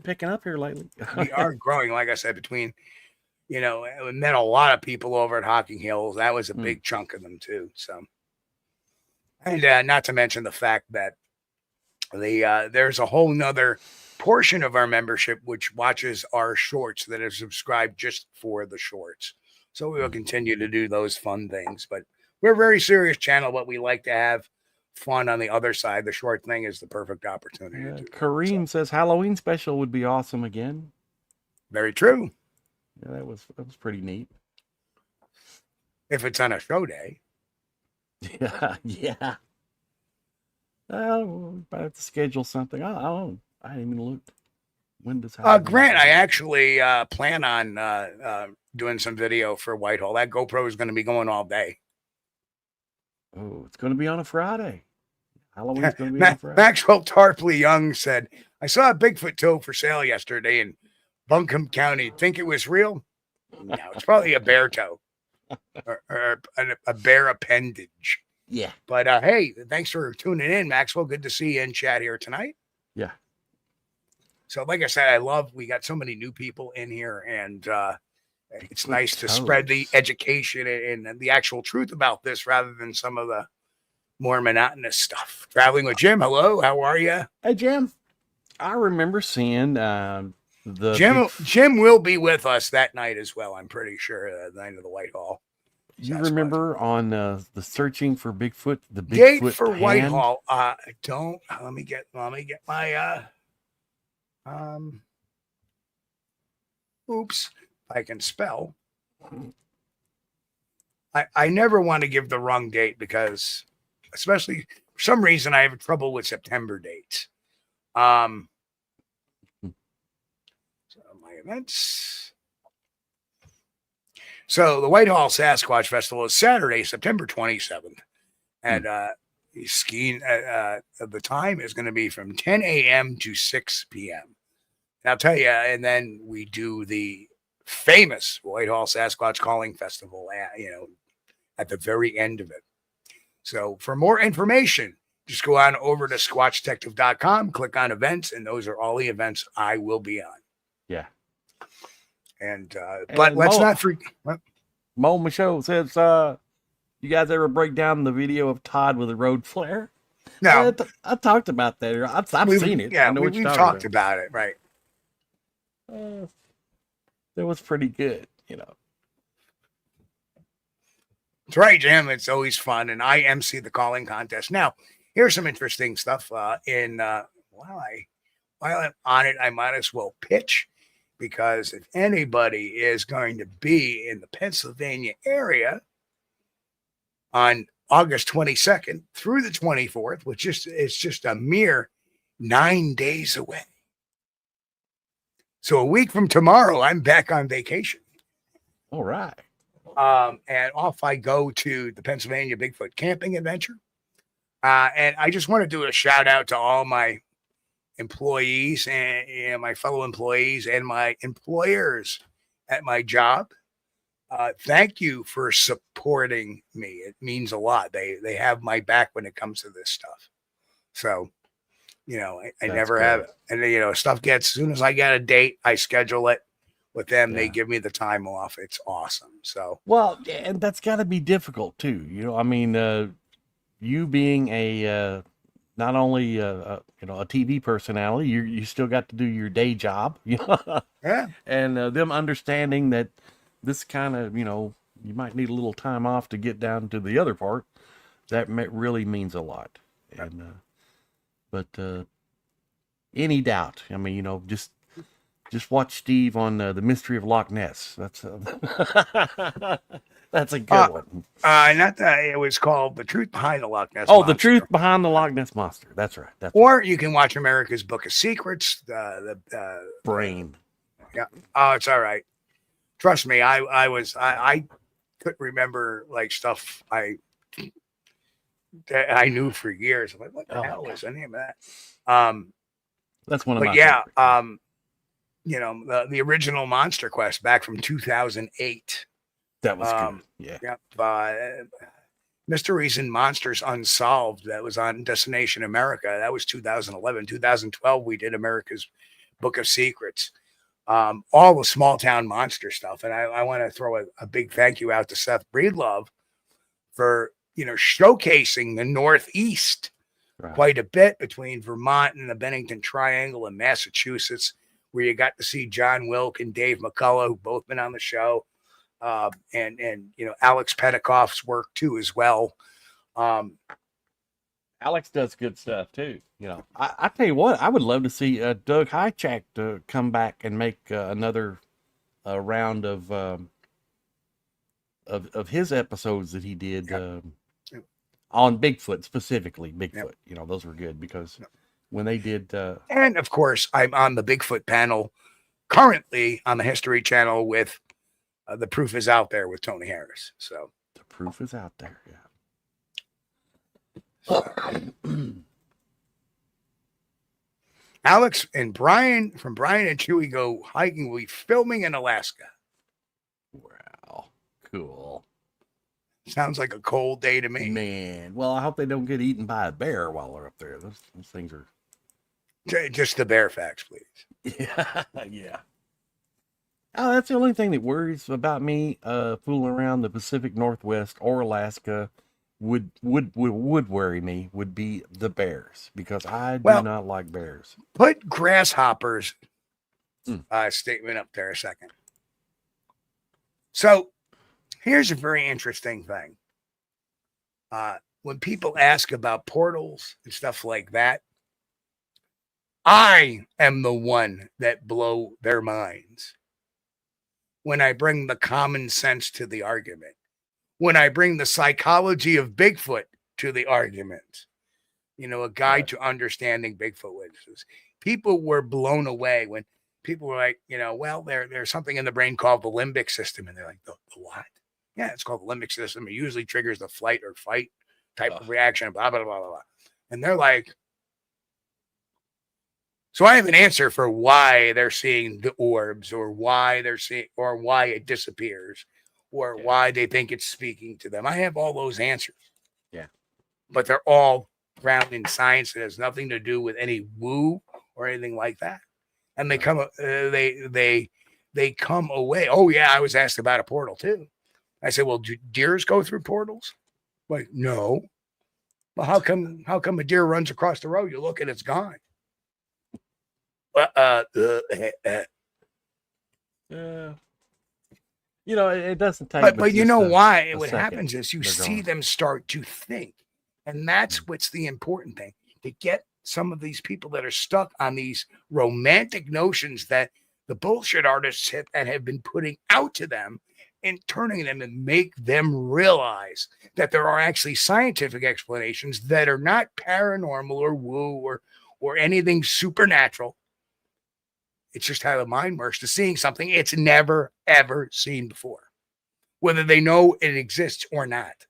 picking up here lately. We are growing, like I said, between, we met a lot of people over at Hocking Hills. That was a big chunk of them too. So, and not to mention the fact that there's a whole nother portion of our membership which watches our shorts that are subscribed just for the shorts. So we will continue to do those fun things, but we're a very serious channel, but we like to have fun on the other side. The short thing is the perfect opportunity to do Kareem says Halloween special would be awesome again. Very true. Yeah, that was pretty neat. If it's on a show day. Yeah. Well, I have to schedule something. I haven't even looked. When does Grant, I actually plan on doing some video for Whitehall. That GoPro is going to be going all day. Oh, it's going to be on a Friday. Halloween's going to be on a Friday. Maxwell Tarpley Young said, I saw a Bigfoot toe for sale yesterday in Buncombe County. Think it was real? No, it's probably a bear toe or a bear appendage. Yeah. But hey, thanks for tuning in, Maxwell. Good to see you in chat here tonight. Yeah. So like I said, we got so many new people in here, and it's nice to spread the education and the actual truth about this rather than some of the more monotonous stuff. Traveling with Jim. Hello. How are you? Hey, Jim. I remember seeing Jim will be with us that night as well. I'm pretty sure the night of the Whitehall. You remember on the searching for Bigfoot, the Bigfoot date for hand? Whitehall. Let me get my oops, I can spell. I never want to give the wrong date because, especially for some reason, I have trouble with September dates. So my events. So the Whitehall Sasquatch Festival is Saturday, September 27th. And skiing the time is going to be from 10 a.m. to 6 p.m. And I'll tell you, and then we do the famous Whitehall Sasquatch Calling Festival, at the very end of it. So for more information, just go on over to Squatchdetective.com, click on events, and those are all the events I will be on. Yeah. And but let's not forget. Mo Michaud says, you guys ever break down the video of Todd with a road flare? No. I talked about that. I've seen it. Yeah, we've talked about it, right. That was pretty good, That's right, Jim. It's always fun. And I MC the calling contest. Now, here's some interesting stuff while I'm on it, I might as well pitch, because if anybody is going to be in the Pennsylvania area on August 22nd through the 24th, which is just a mere 9 days away. So a week from tomorrow, I'm back on vacation. All right. And off I go to the Pennsylvania Bigfoot camping adventure. And I just want to do a shout out to all my employees and my fellow employees and my employers at my job. Thank you for supporting me. It means a lot. They have my back when it comes to this stuff. So, I never good. have it. And, stuff gets, as soon as I get a date, I schedule it with them. They give me the time off. It's awesome. So, well, and that's got to be difficult too. You being a, not only a TV personality, you still got to do your day job, yeah. And them understanding that this kind of, you might need a little time off to get down to the other part. That really means a lot. And, but any doubt, just watch Steve on the Mystery of Loch Ness. That's that's a good one. Not that it was called The Truth Behind the Loch Ness. Oh, The Truth Behind the Loch Ness Monster. That's right. Or you can watch America's Book of Secrets. The Brain. Yeah. Oh, it's all right. Trust me. I couldn't remember like stuff I knew for years. I'm like, what the hell is the name of that? That's one of my favorites. The original Monster Quest back from 2008. That was good. Yeah. Mysteries and Monsters Unsolved. That was on Destination America. That was 2011. 2012, we did America's Book of Secrets. All the small town monster stuff. And I want to throw a big thank you out to Seth Breedlove for, showcasing the Northeast quite a bit between Vermont and the Bennington Triangle in Massachusetts, where you got to see John Wilk and Dave McCullough, who've both been on the show. And Alex Petikoff's work too, as well. Alex does good stuff too. I tell you what, I would love to see Doug Highchack to come back and make another round of his episodes that he did on Bigfoot, specifically Bigfoot. Those were good because when they did, and of course, I'm on the Bigfoot panel currently on the History Channel with The Proof Is Out There with Tony Harris. So the proof is out there. Yeah. Alex and Brian from Brian and Chewy Go Hiking will be filming in Alaska. Wow, cool. Sounds like a cold day to me. Man, well, I hope they don't get eaten by a bear while they're up there. Those things are just the bear facts, please. Yeah, yeah. Oh, that's the only thing that worries about me fooling around the Pacific Northwest or Alaska. Would worry me would be the bears, because I do not like bears. Put Grasshopper's statement up there a second. So here's a very interesting thing. When people ask about portals and stuff like that, I am the one that blow their minds when I bring the common sense to the argument. When I bring the psychology of Bigfoot to the argument, a guide to understanding Bigfoot witnesses. People were blown away when people were like, there's something in the brain called the limbic system. And they're like, the what? Yeah, it's called the limbic system. It usually triggers the flight or fight type of reaction, blah, blah, blah, blah, blah. And they're like, so I have an answer for why they're seeing the orbs, or why they're seeing, or why it disappears, or why they think it's speaking to them. I have all those answers. Yeah. But they're all grounded in science. It has nothing to do with any woo or anything like that. And they come away. Oh yeah, I was asked about a portal too. I said, well, do deers go through portals? Like, no. Well, how come a deer runs across the road? You look and it's gone. It doesn't take. But you know why? What happens is you see them start to think, and that's what's the important thing, to get some of these people that are stuck on these romantic notions that the bullshit artists that have been putting out to them and turning them and make them realize that there are actually scientific explanations that are not paranormal or woo or anything supernatural. It's just how the mind works to seeing something it's never, ever seen before, whether they know it exists or not.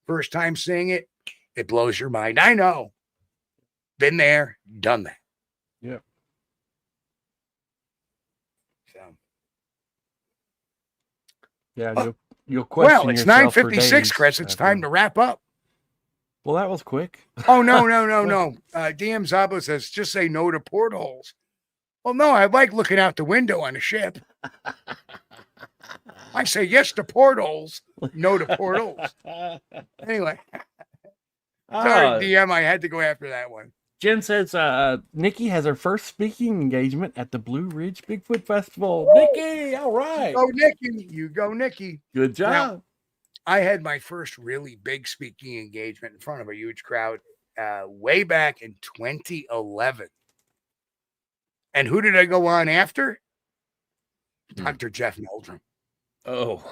First time seeing it, it blows your mind. I know. Been there, done that. Yep. So. Yeah, you'll question well, it's yourself for 9:56, days Chris. It's after. time to wrap up. Well, that was quick. Oh, no. DM Zabo says, just say no to portholes. Well, no, I like looking out the window on a ship. I say yes to portholes, no to portholes. Anyway. Sorry, DM, I had to go after that one. Jen says Nikki has her first speaking engagement at the Blue Ridge Bigfoot Festival. Woo! Nikki, all right. You go, Nikki. Good job. Now, I had my first really big speaking engagement in front of a huge crowd way back in 2011. And who did I go on after? Dr. Jeff Meldrum. Oh.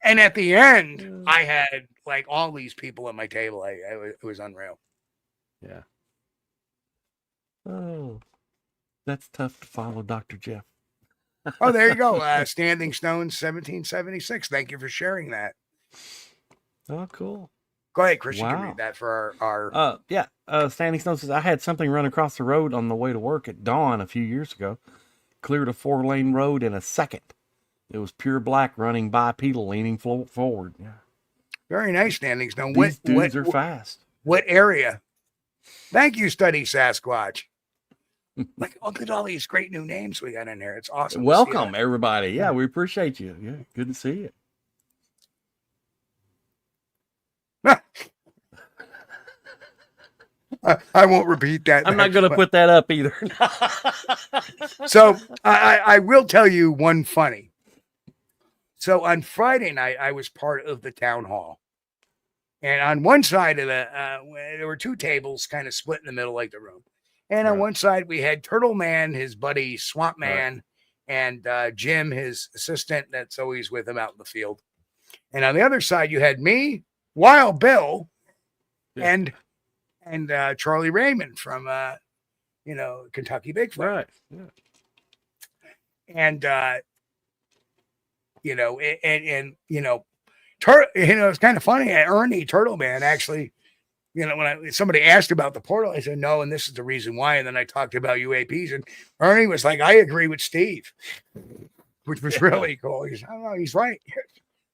And at the end, I had like all these people at my table. It was unreal. Yeah. Oh, that's tough to follow, Dr. Jeff. Oh, there you go. Standing Stones, 1776. Thank you for sharing that. Oh, cool. Go ahead, Chris. Wow. You can read that for our. Standing Stone says, I had something run across the road on the way to work at dawn a few years ago. Cleared a 4-lane road in a second. It was pure black running bipedal leaning forward. Yeah. Very nice, Standing Stone. These dudes are fast. What area? Thank you, Study Sasquatch. Look at all these great new names we got in there. It's awesome. Welcome, everybody. Yeah, we appreciate you. Yeah, good to see you. I won't repeat that. I'm not going to put that up either. So I will tell you one funny. So on Friday night, I was part of the town hall. And on one side of there were two tables kind of split in the middle like the room. And on one side, we had Turtle Man, his buddy Swamp Man, and Jim, his assistant that's always with him out in the field. And on the other side, you had me, Wild Bill, and Charlie Raymond from, Kentucky Bigfoot. Right. Yeah. And, it's kind of funny. Ernie Turtle Man actually, when somebody asked about the portal, I said, no, and this is the reason why. And then I talked about UAPs, and Ernie was like, I agree with Steve, which was really cool. He's, I don't know, he's right.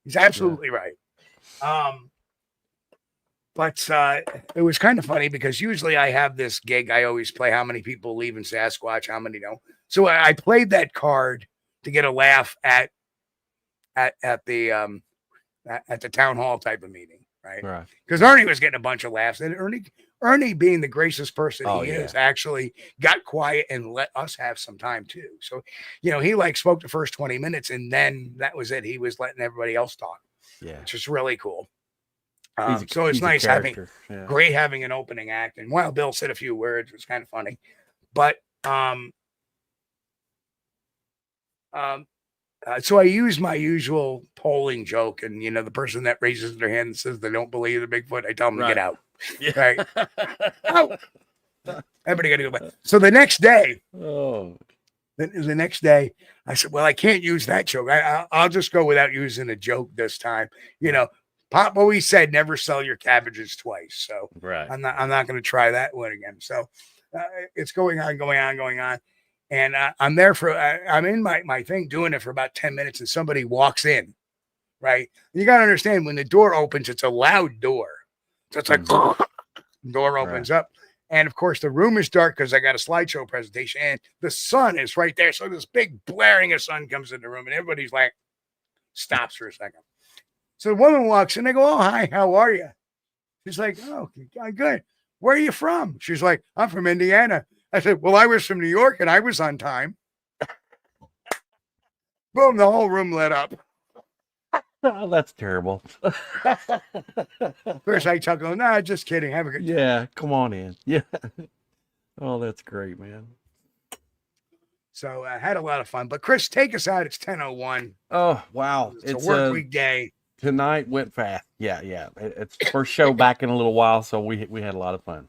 He's absolutely right. But it was kind of funny because usually I have this gig. I always play how many people leave in Sasquatch, how many don't. So I played that card to get a laugh at the town hall type of meeting, right? Because Ernie was getting a bunch of laughs, and Ernie, being the gracious person he is, actually got quiet and let us have some time too. So, he spoke the first 20 minutes, and then that was it. He was letting everybody else talk, which is really cool. So it's nice having an opening act, and Wild Bill said a few words. It was kind of funny, but so I use my usual polling joke, and the person that raises their hand and says they don't believe the Bigfoot, I tell them to get out. Yeah. Right? Out. Everybody got to go back. So the next day, I said, well, I can't use that joke. I'll just go without using a joke this time. Pop always said, never sell your cabbages twice. So I'm not going to try that one again. So it's going on. And I'm there I'm in my thing doing it for about 10 minutes, and somebody walks in, right? And you got to understand, when the door opens, it's a loud door. So it's like, door opens up. And of course, the room is dark because I got a slideshow presentation, and the sun is right there. So this big blaring of sun comes in the room, and everybody's like, stops for a second. So the woman walks in, they go, oh, hi, how are you? She's like, oh, good. Where are you from? She's like, I'm from Indiana. I said, well, I was from New York, and I was on time. Boom, the whole room lit up. Oh, that's terrible. First I chuckle, nah, just kidding. Have a good time. Yeah, come on in. Yeah. Oh, that's great, man. So I had a lot of fun. But Chris, take us out. It's 10:01. Oh, wow. It's a work week day. Tonight went fast. Yeah. It's first show back in a little while, so we had a lot of fun.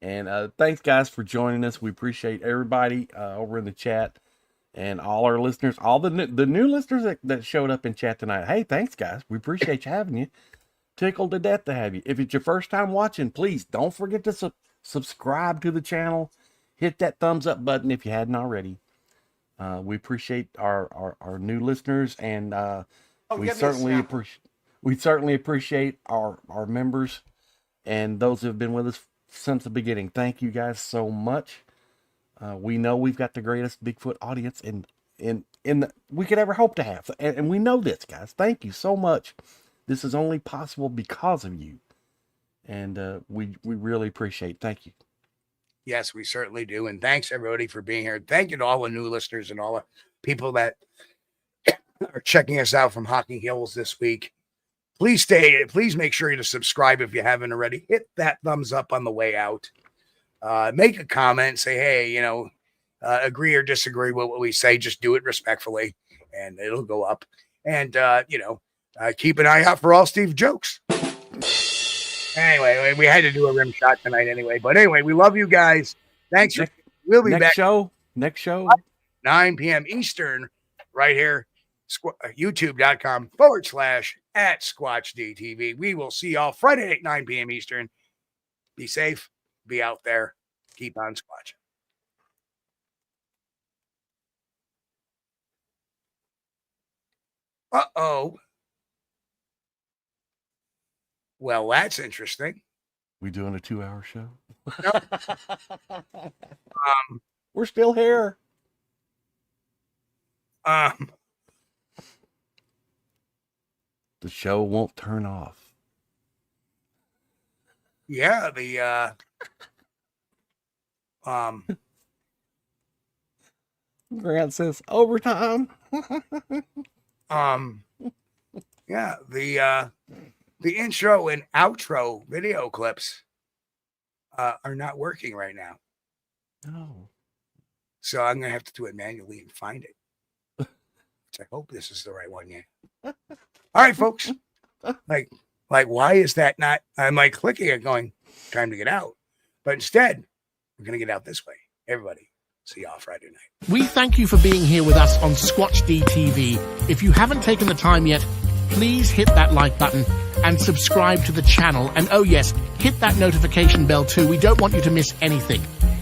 And thanks, guys, for joining us. We appreciate everybody over in the chat and all our listeners, all the new listeners that showed up in chat tonight. Hey, thanks, guys. We appreciate you having you. Tickled to death to have you. If it's your first time watching, please don't forget to subscribe to the channel. Hit that thumbs up button if you hadn't already. We appreciate our new listeners, and we certainly appreciate our members and those who have been with us since the beginning. Thank you guys so much. We know we've got the greatest Bigfoot audience we could ever hope to have, and we know this, guys. Thank you so much. This is only possible because of you, and we really appreciate it. Thank you. Yes, we certainly do. And thanks, everybody, for being here. Thank you to all the new listeners and all the people that are checking us out from Hocking Hills this week. Please make sure you subscribe if you haven't already. Hit that thumbs up on the way out. Make a comment. Say, hey, agree or disagree with what we say. Just do it respectfully, and it'll go up. And, keep an eye out for all Steve jokes. Anyway, we had to do a rim shot tonight anyway. But anyway, we love you guys. Thanks. We'll be back. Next show. 9 p.m. Eastern, right here, youtube.com/@SquatchDTV. We will see y'all Friday at 9 p.m. Eastern. Be safe. Be out there. Keep on squatching. Uh-oh. Well, that's interesting. We doing a 2-hour show? Nope. We're still here. The show won't turn off. Yeah, Grant says overtime. Yeah, the intro and outro video clips are not working right now. No. So I'm going to have to do it manually and find it. Which I hope this is the right one. Yeah. All right, folks. Like, why is that not? I'm like clicking it going, time to get out. But instead, we're going to get out this way. Everybody, see y'all Friday night. We thank you for being here with us on Squatch-D TV. If you haven't taken the time yet, please hit that like button and subscribe to the channel. And oh yes, hit that notification bell too. We don't want you to miss anything.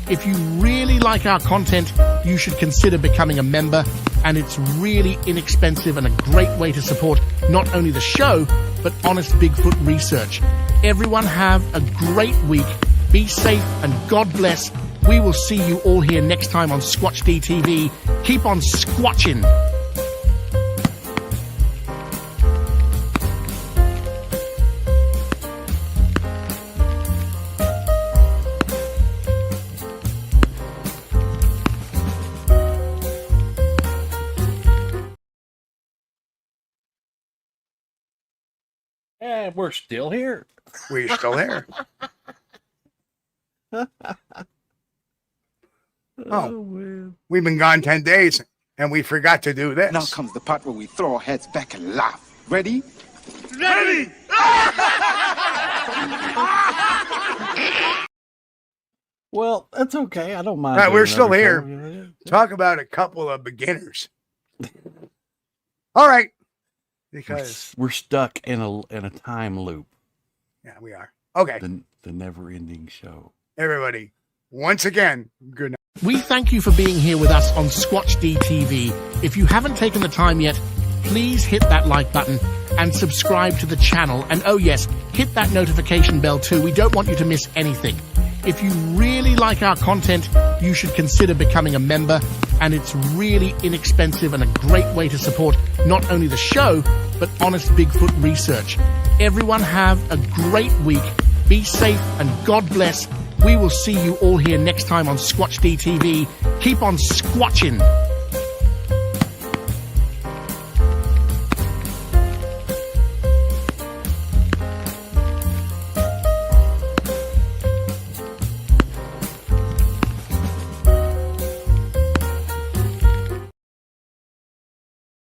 If you really like our content, you should consider becoming a member. And it's really inexpensive and a great way to support not only the show, but honest Bigfoot research. Everyone have a great week. Be safe and God bless. We will see you all here next time on Squatch-D TV. Keep on squatching. And we're still here. We're still there. We've been gone 10 days, and we forgot to do this. Now comes the part where we throw our heads back and laugh. Ready? Ready! Well, that's okay. I don't mind. All right, we're still here. Show. Talk about a couple of beginners. All right. Because we're stuck in a time loop. Yeah, we are. Okay. The never-ending show. Everybody, once again, good night. We thank you for being here with us on Squatch-D TV. If you haven't taken the time yet, please hit that like button and subscribe to the channel. And oh yes, hit that notification bell too. We don't want you to miss anything. If you really like our content, you should consider becoming a member. And it's really inexpensive and a great way to support not only the show, but honest Bigfoot research. Everyone have a great week. Be safe and God bless. We will see you all here next time on Squatch-D TV. Keep on squatching.